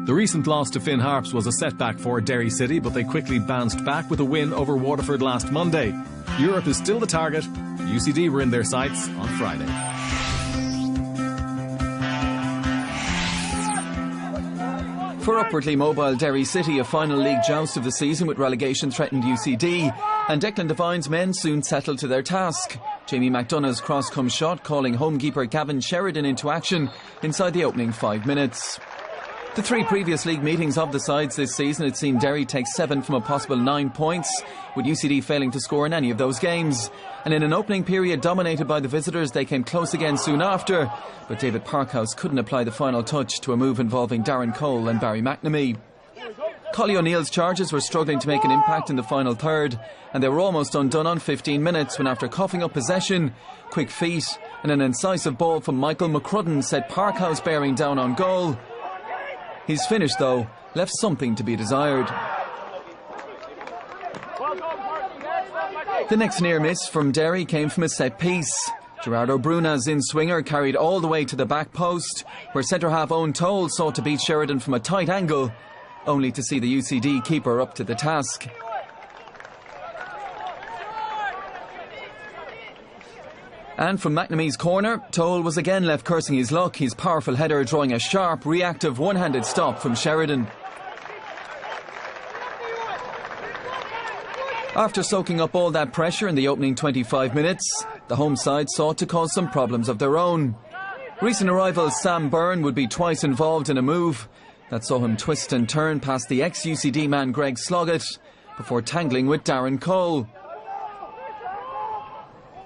The recent loss to Finn Harps was a setback for Derry City, but they quickly bounced back with a win over Waterford last Monday. Europe is still the target. UCD were in their sights on Friday. For upwardly mobile Derry City, a final league joust of the season with relegation threatened UCD, and Declan Devine's men soon settled to their task. Jamie McDonagh's cross-come shot calling homekeeper Gavin Sheridan into action inside the opening 5 minutes. The 3 previous league meetings of the sides this season had seen Derry take 7 from a possible 9 points, with UCD failing to score in any of those games. And in an opening period dominated by the visitors, they came close again soon after, but David Parkhouse couldn't apply the final touch to a move involving Darren Cole and Barry McNamee. Collie O'Neill's charges were struggling to make an impact in the final third, and they were almost undone on 15 minutes when, after coughing up possession, quick feet and an incisive ball from Michael McCrudden set Parkhouse bearing down on goal. His finish, though, left something to be desired. The next near miss from Derry came from a set piece. Gerardo Bruna's in-swinger carried all the way to the back post, where centre-half Owen Toll sought to beat Sheridan from a tight angle, only to see the UCD keeper up to the task. And from McNamee's corner, Toll was again left cursing his luck, his powerful header drawing a sharp, reactive one-handed stop from Sheridan. After soaking up all that pressure in the opening 25 minutes, the home side sought to cause some problems of their own. Recent arrival Sam Byrne would be twice involved in a move that saw him twist and turn past the ex-UCD man Greg Sloggett before tangling with Darren Cole.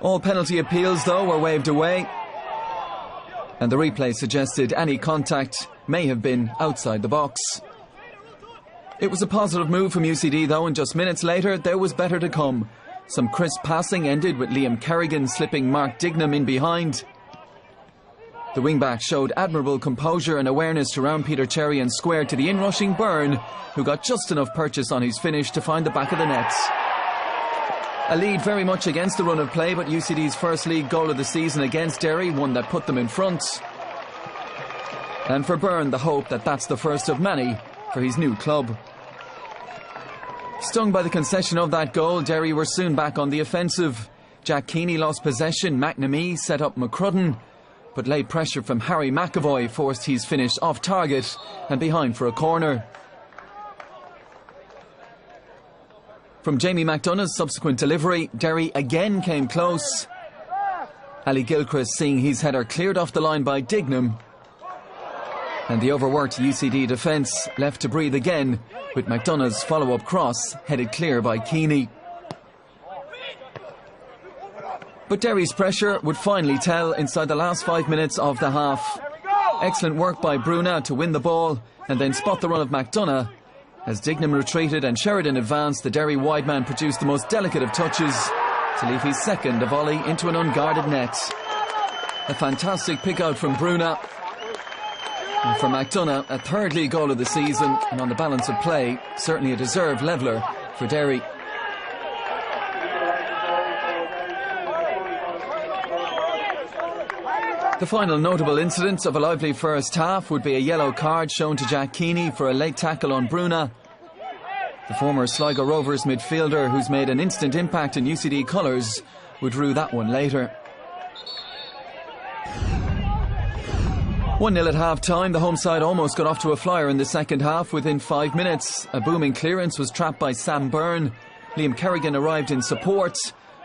All penalty appeals, though, were waved away, and the replay suggested any contact may have been outside the box. It was a positive move from UCD, though, and just minutes later there was better to come. Some crisp passing ended with Liam Kerrigan slipping Mark Dignam in behind. The wingback showed admirable composure and awareness to round Peter Cherry and square to the in-rushing Byrne, who got just enough purchase on his finish to find the back of the nets. A lead very much against the run of play, but UCD's first league goal of the season against Derry, one that put them in front. And for Byrne, the hope that that's the first of many for his new club. Stung by the concession of that goal, Derry were soon back on the offensive. Jack Keeney lost possession, McNamee set up McCrudden, but late pressure from Harry McAvoy forced his finish off target and behind for a corner. From Jamie McDonagh's subsequent delivery, Derry again came close. Ali Gilchrist seeing his header cleared off the line by Dignam. And the overworked UCD defence left to breathe again, with McDonagh's follow-up cross headed clear by Keeney. But Derry's pressure would finally tell inside the last 5 minutes of the half. Excellent work by Bruna to win the ball and then spot the run of McDonagh. As Dignam retreated and Sheridan advanced, the Derry wide man produced the most delicate of touches to leave his second a volley into an unguarded net. A fantastic pick-out from Bruna. And for McDonagh, a third league goal of the season, and on the balance of play, certainly a deserved leveller for Derry. The final notable incident of a lively first half would be a yellow card shown to Jack Keeney for a late tackle on Bruna. The former Sligo Rovers midfielder, who's made an instant impact in UCD colours, would rue that one later. 1-0 at half-time. The home side almost got off to a flyer in the second half within 5 minutes. A booming clearance was trapped by Sam Byrne. Liam Kerrigan arrived in support.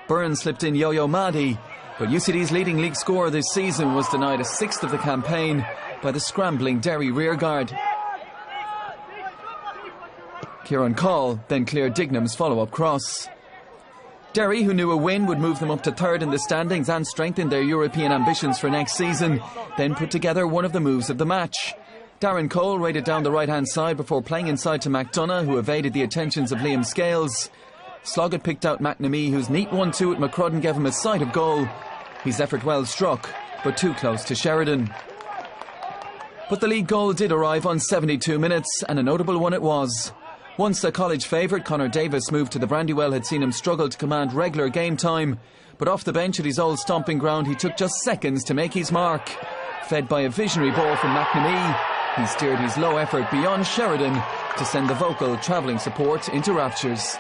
Byrne slipped in Yo-Yo Mahdi. But UCD's leading league scorer this season was denied a sixth of the campaign by the scrambling Derry rearguard. Kieran Call then cleared Dignam's follow-up cross. Derry, who knew a win would move them up to third in the standings and strengthen their European ambitions for next season, then put together one of the moves of the match. Darren Cole raided down the right-hand side before playing inside to McDonagh, who evaded the attentions of Liam Scales. Sloggett picked out McNamee, whose neat 1-2 at McCrudden gave him a sight of goal. His effort well struck, but too close to Sheridan. But the league goal did arrive on 72 minutes, and a notable one it was. Once a college favourite, Conor Davis moved to the Brandywell had seen him struggle to command regular game time, but off the bench at his old stomping ground he took just seconds to make his mark. Fed by a visionary ball from McNamee, He steered his low effort beyond Sheridan to send the vocal travelling support into raptures.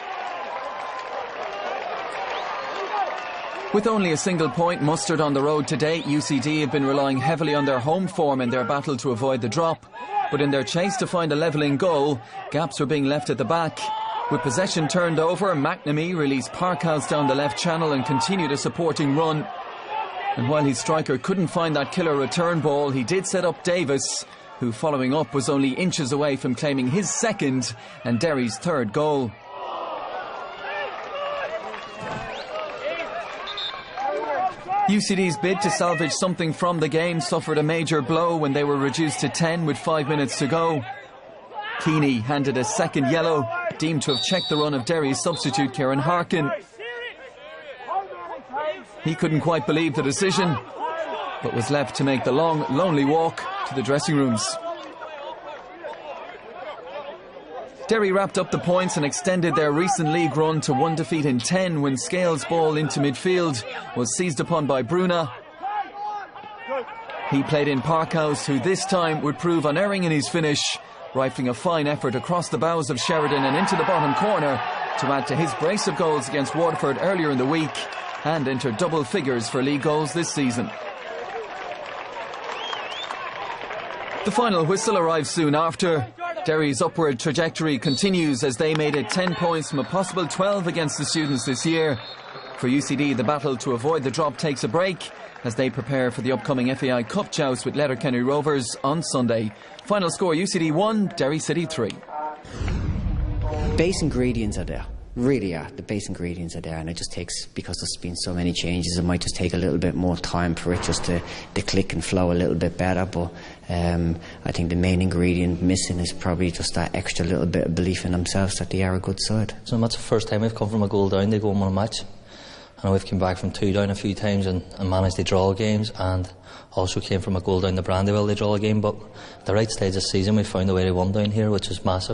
With only a single point mustered on the road to date, UCD have been relying heavily on their home form in their battle to avoid the drop. But in their chase to find a levelling goal, gaps were being left at the back. With possession turned over, McNamee released Parkhouse down the left channel and continued a supporting run. And while his striker couldn't find that killer return ball, he did set up Davis, who following up was only inches away from claiming his second and Derry's third goal. UCD's bid to salvage something from the game suffered a major blow when they were reduced to 10 with 5 minutes to go. Keeney handed a second yellow, deemed to have checked the run of Derry's substitute Kieran Harkin. He couldn't quite believe the decision, but was left to make the long, lonely walk to the dressing rooms. Derry wrapped up the points and extended their recent league run to 1 defeat in 10 when Scales' ball into midfield was seized upon by Bruna. He played in Parkhouse, who this time would prove unerring in his finish, rifling a fine effort across the bows of Sheridan and into the bottom corner to add to his brace of goals against Waterford earlier in the week and enter double figures for league goals this season. The final whistle arrives soon after. Derry's upward trajectory continues as they made it 10 points from a possible 12 against the students this year. For UCD, the battle to avoid the drop takes a break as they prepare for the upcoming FAI Cup joust with Letterkenny Rovers on Sunday. Final score, UCD 1, Derry City 3. Base ingredients are there. Really are. The base ingredients are there, and it just takes, because there's been so many changes, it might just take a little bit more time for it just to click and flow a little bit better. But I think the main ingredient missing is probably just that extra little bit of belief in themselves that they are a good side. So that's the first time we've come from a goal down to go and win a match. I know we've come back from 2 down a few times and managed to draw games, and also came from a goal down to Brandywell to draw a game. But at the right stage of the season, we found a way to win down here, which is massive.